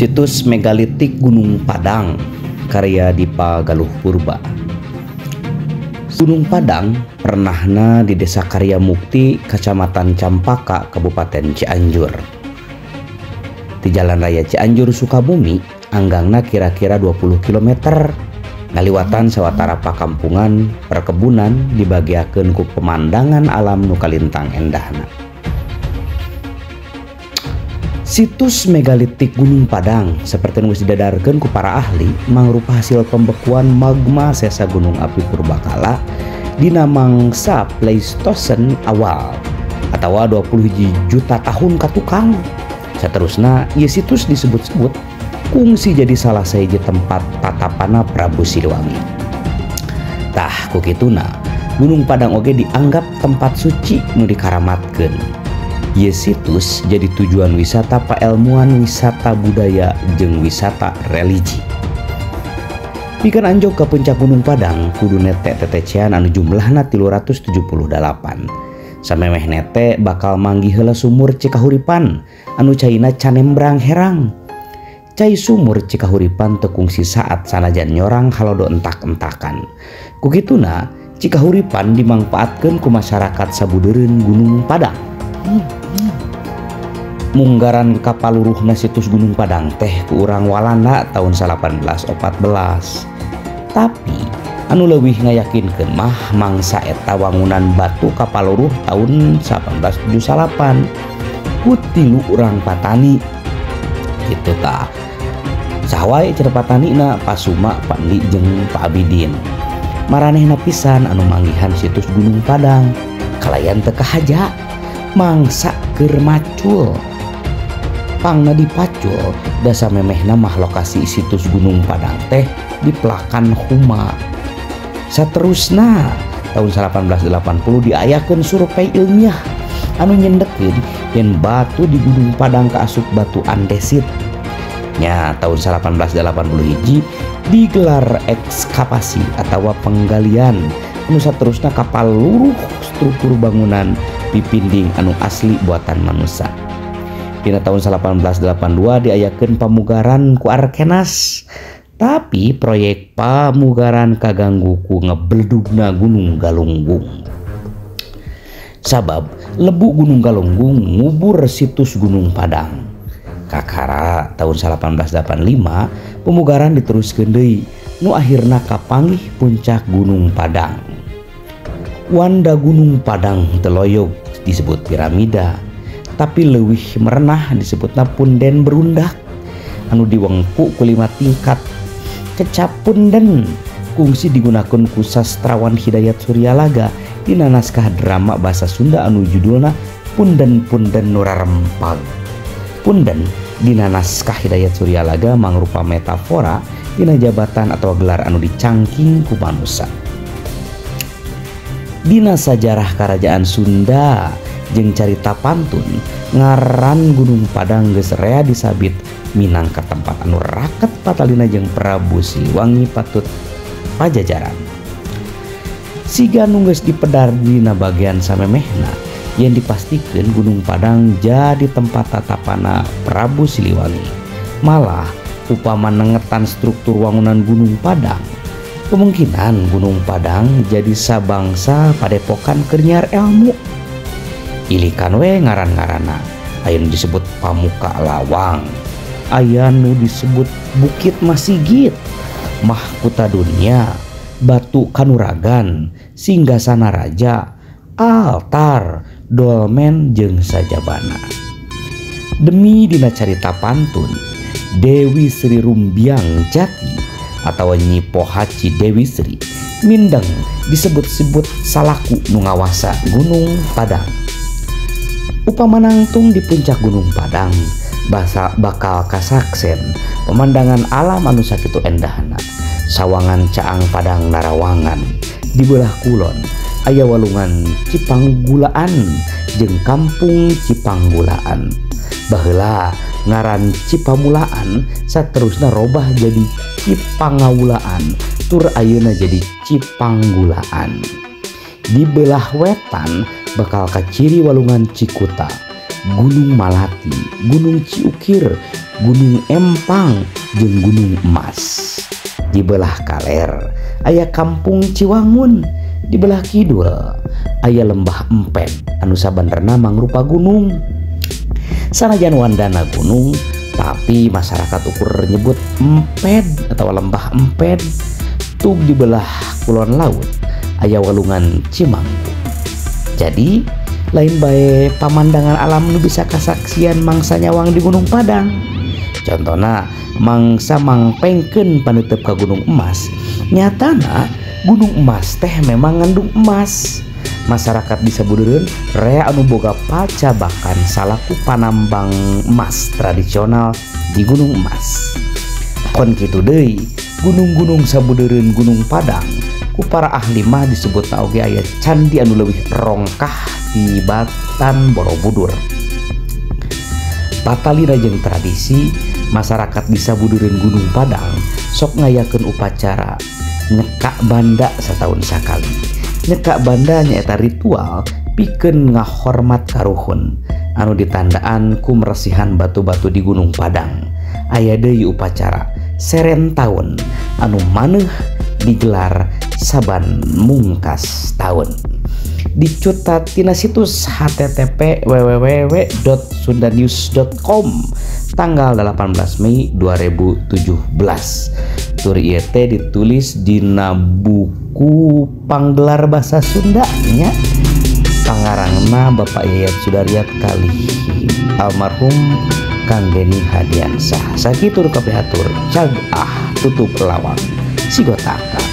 Situs megalitik Gunung Padang karya Dipa Galuh Purba. Gunung Padang pernahna di Desa Karya Mukti, Kecamatan Campaka, Kabupaten Cianjur. Di Jalan Raya Cianjur Sukabumi, anggangna kira-kira 20 km. Ngaliwatan sawatara pakampungan, perkebunan dibagiakeun ku pemandangan alam nu kalintang endahna. Situs megalitik Gunung Padang seperti yang didadarkeun ku para ahli mangrupa hasil pembekuan magma sesa gunung api purbakala dina mangsa Pleistosen awal atawa 20 juta tahun katukang. Saterusna ieu situs disebut-sebut kungsi jadi salah sahiji tempat tatapana Prabu Siliwangi. Tah kukituna Gunung Padang oge dianggap tempat suci nu dikaramatkeun. Ieu situs jadi tujuan wisata paelmuan, wisata budaya jeung wisata religi. Pikeun anjog ka puncak Gunung Padang kudu nete tetecean anu jumlahna 378. Samemeh nete bakal manggih heula sumur Cikahuripan anu caina canembrang herang. Cai sumur Cikahuripan teu kungsi saat sanajan nyorang halodo entak-entakan. Kukituna Cikahuripan dimangpaatkeun ku masyarakat sabudeureun Gunung Padang. Munggaran kapaluruhna situs Gunung Padang teh ku urang Walanda tahun 1814. Tapi anu leuwih ngayakinkeun mah mangsa eta wangunan batu kapaluruh tahun 1878 ku tilu urang patani. Kitu tah. Sawae cenah patanina Pasuma, Pandi jeung Pak Abidin. Maranehna pisan anu manggihan situs Gunung Padang. Kalayan teu kahaja mangsa keur macul. Pangna dipacul da samemehna mah lokasi situs Gunung Padang teh di Pelakan Huma. Saterusna tahun 1880 diayakeun survei ilmiah anu nyendekeun yen batu di Gunung Padang kaasup batu andesit. Nya tahun 1881 digelar ekskavasi atawa penggalian anu saterusna kapaluruh struktur bangunan pipinding anu asli buatan manusia. Dina tahun 1882 diayakeun pamugaran ku Arkenas. Tapi proyek pamugaran kaganggu ku ngebledugna Gunung Galunggung. Sabab lebu Gunung Galunggung ngubur situs Gunung Padang. Kakara tahun 1885 pemugaran diteruskeun deui nu akhirna kapanggih puncak Gunung Padang. Wanda Gunung Padang teloyog disebut piramida, tapi leuwih merenah disebutna punden berundak anu diwengku ku 5 tingkat. Kecap punden kungsi digunakeun ku sastrawan Hidayat Suryalaga dina naskah drama basa Sunda anu judulna Punden-Punden Nu Rarempag. Punden dina naskah Hidayat Suryalaga mangrupa metafora dina jabatan atau gelar anu dicangking ku manusia. Dina sajarah Karajaan Sunda jeung carita pantun ngaran Gunung Padang geus rea disabit minangka tempat anu raket patalina jeung Prabu Siliwangi patut pajajaran. Siga nu geus dipedar dina bagian samemehna yang dipastikeun Gunung Padang jadi tempat tatapana Prabu Siliwangi. Malah upama nengetan struktur wangunan Gunung Padang, kemungkinan Gunung Padang jadi sabangsa padepokan keur nyiar ilmu. Ilikan we ngaran-ngaranna, aya nu disebut Pamuka Lawang, aya nu disebut Bukit Masigit, Mahkota Dunia, Batu Kanuragan, Singgasana Raja, Altar, Dolmen jeung sajabana. Demi dina carita pantun Dewi Sri Rumbiang Jati atawa Nyi Pohaci Dewi Sri mindeng disebut-sebut salaku nu ngawasa Gunung Padang. Upama nangtung di puncak Gunung Padang bakal kasaksen pemandangan alam anu sakitu endahna. Sawangan Caang Padang Narawangan di belah kulon aya walungan Cipanggulaan jeung kampung Cipanggulaan. Baheula ngaran Cipamulaan saterusna robah jadi Cipangawulaan tur ayeuna jadi Cipanggulaan. Di belah wetan bakal kaciri walungan Cikuta, Gunung Malati, Gunung Ciukir, Gunung Empang jeung Gunung Emas. Di belah kaler aya Kampung Ciwangun, di belah kidul aya Lembah Emped anu sabenerna mangrupa gunung. Sanajan wandana gunung, tapi masyarakat ukur nyebut Emped atau Lembah Emped. Tug di belah kulon laut aya Walungan Cimanggu. Jadi lain bae pamandangan alam nu bisa kasaksian mangsa nyawang di Gunung Padang. Contohna mangsa mangpengkeun paneuteup ka Gunung Emas, nyatana Gunung Emas teh memang ngandung emas. Masyarakat di Sabudeureun rea anu boga pacabakan salaku panambang emas tradisional di Gunung Emas. Kon kitu deui, gunung-gunung Sabudeureun Gunung Padang ku para ahli mah disebutna oge aya candi anu leuwih rongkah tibatan Borobudur. Patalina jeung tradisi, masyarakat di Sabudeureun Gunung Padang sok ngayakeun upacara nyekak banda satahun sakali. Nyekak banda nyaeta ritual pikeun ngahormat karuhun anu ditandaan ku meresihan batu-batu di Gunung Padang. Aya deui upacara seren taun anu maneh digelar saban mungkas taun. Dicutat tina situs http://www.sundanews.com tanggal 18 Mei 2017. Tur ieu teh ditulis dina buku Panggelar Basa Sunda nya. Pangarangna Bapak Yayat Sudariat Kalih almarhum Kang Deni Hadiansah. Sakitu kabeh atur cagah tutup lawang sigotaka.